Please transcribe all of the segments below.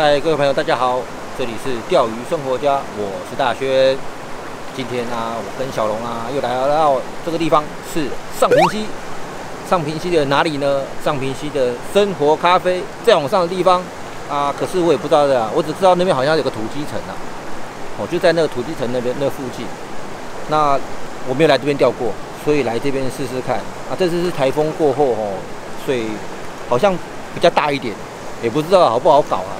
嗨，各位朋友，大家好，这里是钓鱼生活家，我是大轩。今天啊，我跟小龙啊，又来到这个地方，是上平溪。上平溪的哪里呢？上平溪的生活咖啡，再往上的地方啊，可是我也不知道的，我只知道那边好像有个土鸡城啊，就在那个土鸡城那边那附近。那我没有来这边钓过，所以来这边试试看啊。这次是台风过后所以好像比较大一点，也不知道好不好搞啊。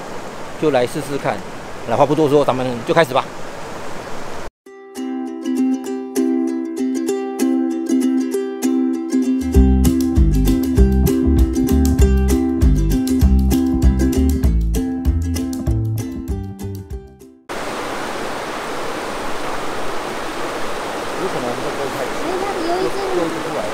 就来试试看。那话不多说，咱们就开始吧。有可能会不会太又出来了？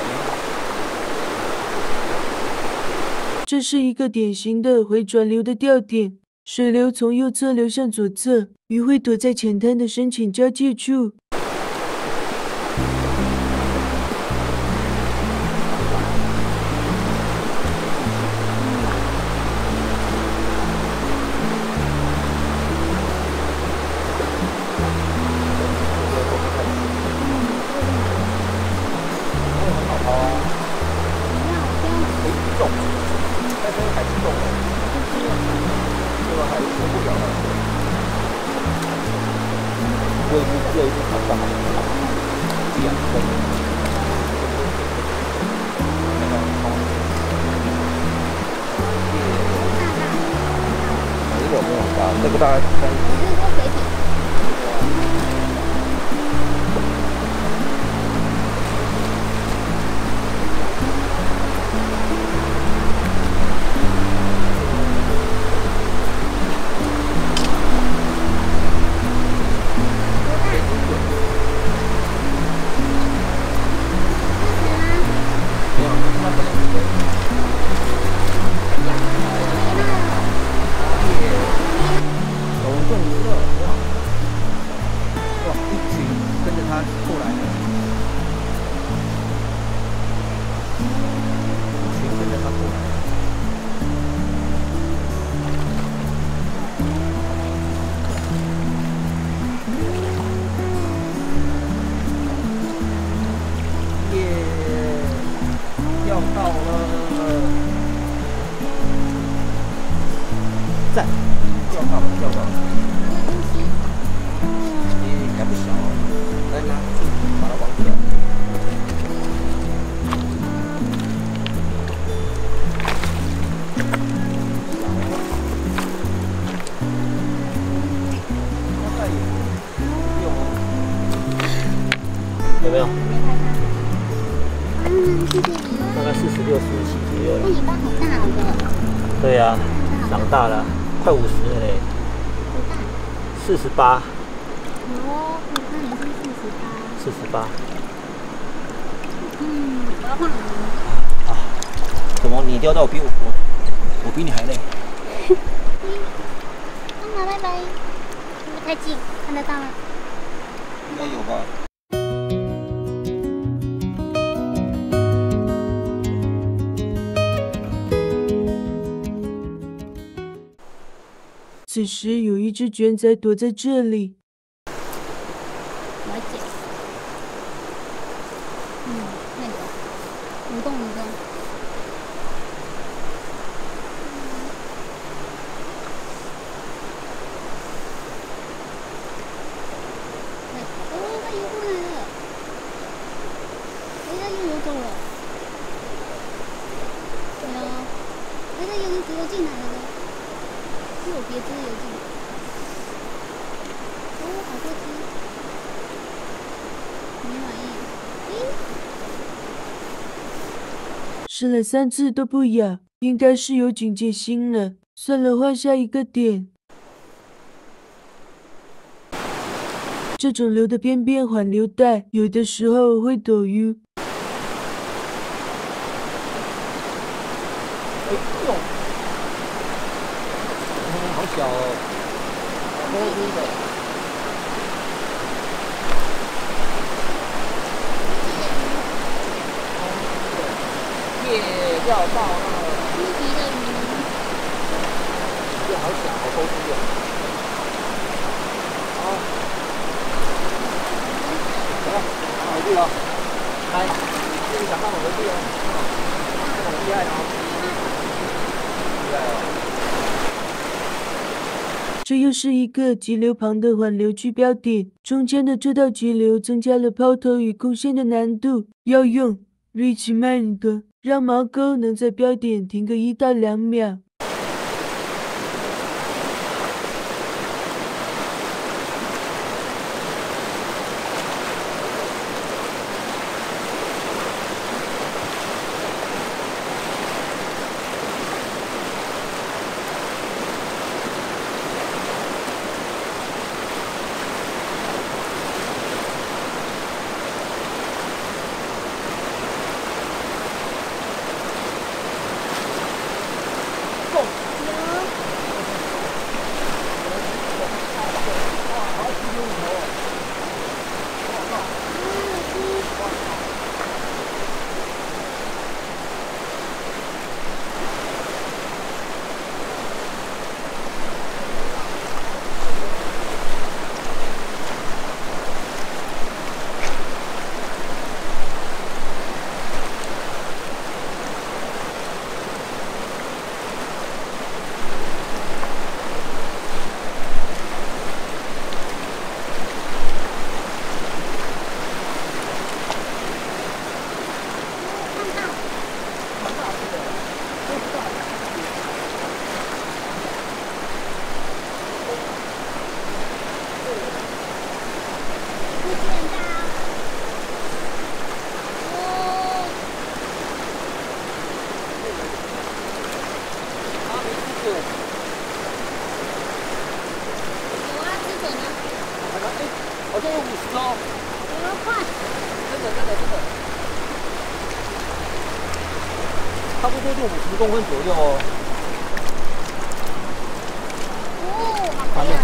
这是一个典型的回转流的钓点，水流从右侧流向左侧，鱼会躲在浅滩的深浅交界处。我已经这一次考上了2分。没有大，这个大概到了，赞，钓到了，钓到了，还不小，来拿，把它往起来。有没有？谢谢你。大概46、47左右了。那尾巴好大哦。对呀，长大了，快50了嘞。多大？48。哦，我看也是48。48。我要换了。啊？怎么你钓到我比你还累？妈妈拜拜。会不会太近？看得到吗？应该有吧。此时有一只卷仔躲在这里。我要捡。那个，蠕动。哦，它游过来了。它又游走了。对啊，它游进来了。是有别只游进来。哦，好多只。没满意。试了3次都不咬，应该是有警戒心了。算了，换下一个点。这种流的边边缓流带，有的时候会抖 U。哎呦！好小哦，摸鱼的。耶，钓到了！低级的鱼。好小，好抽出哦。好，来，回去了。来，自己想办法回去哦。这个很厉害哦，厉害哦。这又是一个急流旁的缓流区标点，中间的这道急流增加了抛投与控线的难度，要用 reach mind 让锚钩能在标点停个1到2秒。好像有50哦，快！真的，差不多就50公分左右哦。哦，好反漂亮！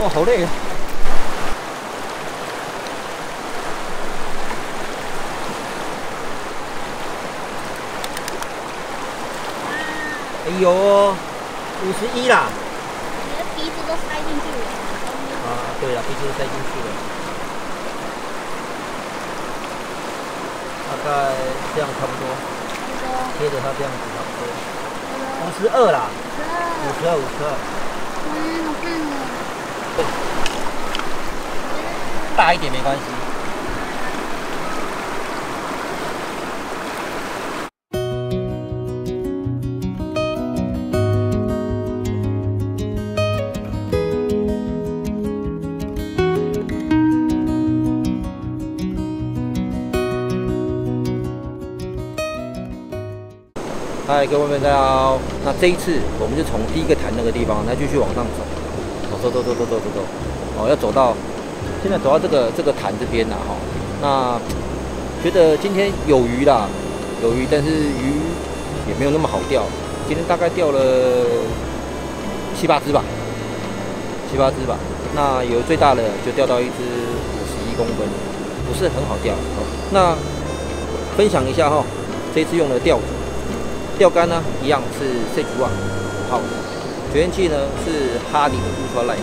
哦，好累啊！哎呦，51啦！你的鼻子都塞进去了。啊，对了，鼻子都塞进去了。大概这样差不多，贴着它这样子差不多。52啦，52。哇，好看哦！大一点没关系。嗨，各位朋友，大家好。那这一次我们就从第一个潭那个地方，再继续往上走。走。要走到现在走到这个潭这边啦，哈。那觉得今天有鱼啦，有鱼，但是鱼也没有那么好钓。今天大概钓了7、8只吧，7、8只吧。那有最大的就钓到一只51公分，不是很好钓。那分享一下哈，这次用的钓竿呢，一样是 C9 5号的，卷烟器呢是哈迪的 Ultralight，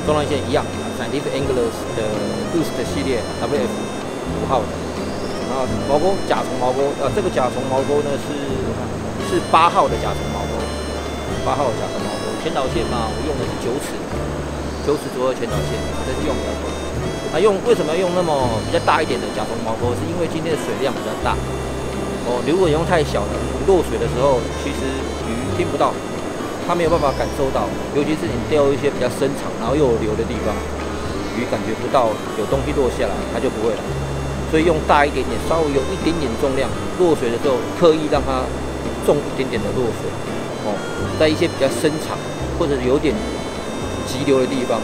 中段线一样 Scientific Anglers 的 Boost 系列 WF 5号的，然后毛钩甲虫毛钩，这个甲虫毛钩呢是8号的甲虫毛钩，8号的甲虫毛钩，前导线嘛，我用的是9尺左右的前导线，这是用比较多。那为什么要用那么比较大一点的甲虫毛钩？是因为今天的水量比较大。如果用太小的，落水的时候，其实鱼听不到，它没有办法感受到，尤其是你钓一些比较深长，然后又有流的地方，鱼感觉不到有东西落下来，它就不会来。所以用大一点点，稍微有一点点重量，落水的时候刻意让它重一点点的落水。在一些比较深长或者有点急流的地方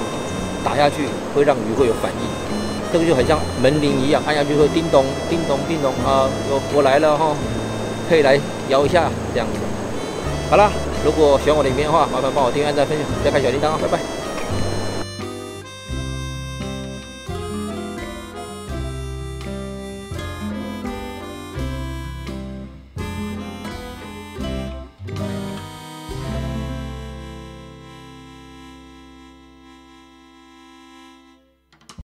打下去，会让鱼会有反应。这个就很像门铃一样，按下去会叮咚叮咚叮咚啊，我来了哈，可以来摇一下这样子。好啦，如果喜欢我的影片的话，麻烦帮我订阅、按赞、分享，再开小铃铛，拜拜。